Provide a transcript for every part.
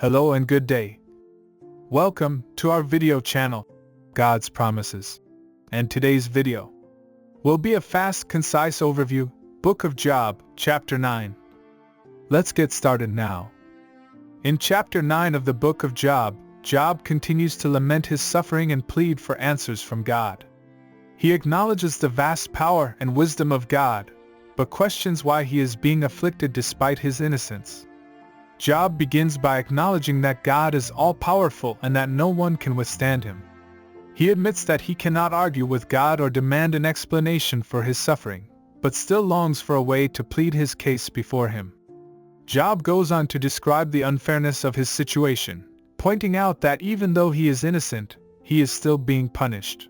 Hello and good day. Welcome to our video channel, God's Promises. And today's video will be a fast, concise overview, Book of Job, Chapter 9. Let's get started now. In Chapter 9 of the Book of Job, Job continues to lament his suffering and plead for answers from God. He acknowledges the vast power and wisdom of God, but questions why he is being afflicted despite his innocence. Job begins by acknowledging that God is all-powerful and that no one can withstand him. He admits that he cannot argue with God or demand an explanation for his suffering, but still longs for a way to plead his case before him. Job goes on to describe the unfairness of his situation, pointing out that even though he is innocent, he is still being punished.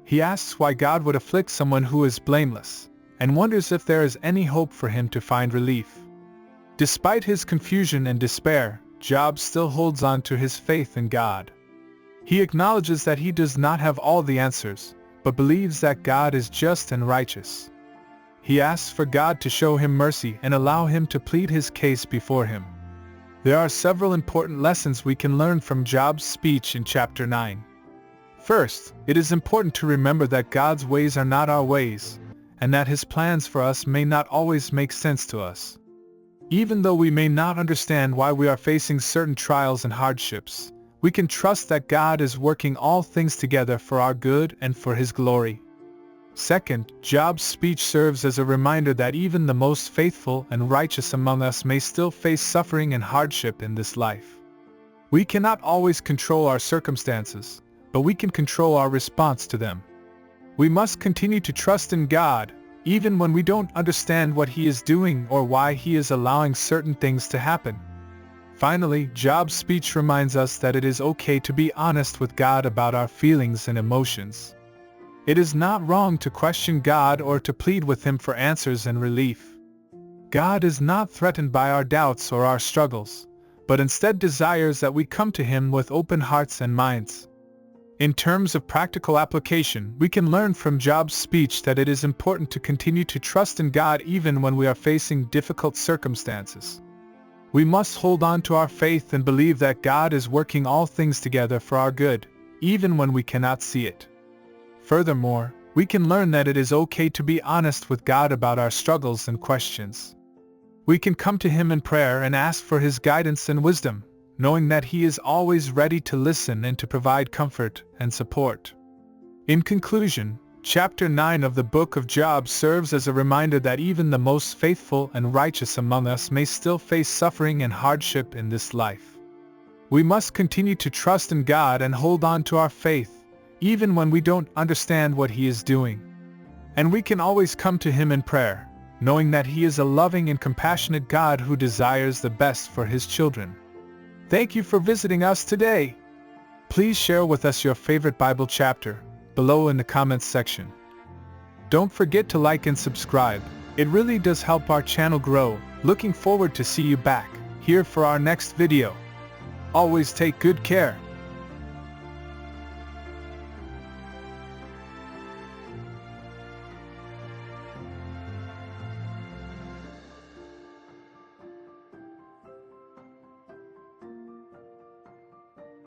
He asks why God would afflict someone who is blameless, and wonders if there is any hope for him to find relief. Despite his confusion and despair, Job still holds on to his faith in God. He acknowledges that he does not have all the answers, but believes that God is just and righteous. He asks for God to show him mercy and allow him to plead his case before him. There are several important lessons we can learn from Job's speech in Chapter 9. First, it is important to remember that God's ways are not our ways, and that his plans for us may not always make sense to us. Even though we may not understand why we are facing certain trials and hardships, we can trust that God is working all things together for our good and for his glory. Second, Job's speech serves as a reminder that even the most faithful and righteous among us may still face suffering and hardship in this life. We cannot always control our circumstances, but we can control our response to them. We must continue to trust in God, even when we don't understand what he is doing or why he is allowing certain things to happen. Finally, Job's speech reminds us that it is okay to be honest with God about our feelings and emotions. It is not wrong to question God or to plead with him for answers and relief. God is not threatened by our doubts or our struggles, but instead desires that we come to him with open hearts and minds. In terms of practical application, we can learn from Job's speech that it is important to continue to trust in God even when we are facing difficult circumstances. We must hold on to our faith and believe that God is working all things together for our good, even when we cannot see it. Furthermore, we can learn that it is okay to be honest with God about our struggles and questions. We can come to him in prayer and ask for his guidance and wisdom, knowing that he is always ready to listen and to provide comfort and support. In conclusion, Chapter 9 of the Book of Job serves as a reminder that even the most faithful and righteous among us may still face suffering and hardship in this life. We must continue to trust in God and hold on to our faith, even when we don't understand what he is doing. And we can always come to him in prayer, knowing that he is a loving and compassionate God who desires the best for his children. Thank you for visiting us today. Please share with us your favorite Bible chapter below in the comments section. Don't forget to like and subscribe. It really does help our channel grow. Looking forward to see you back here for our next video. Always take good care.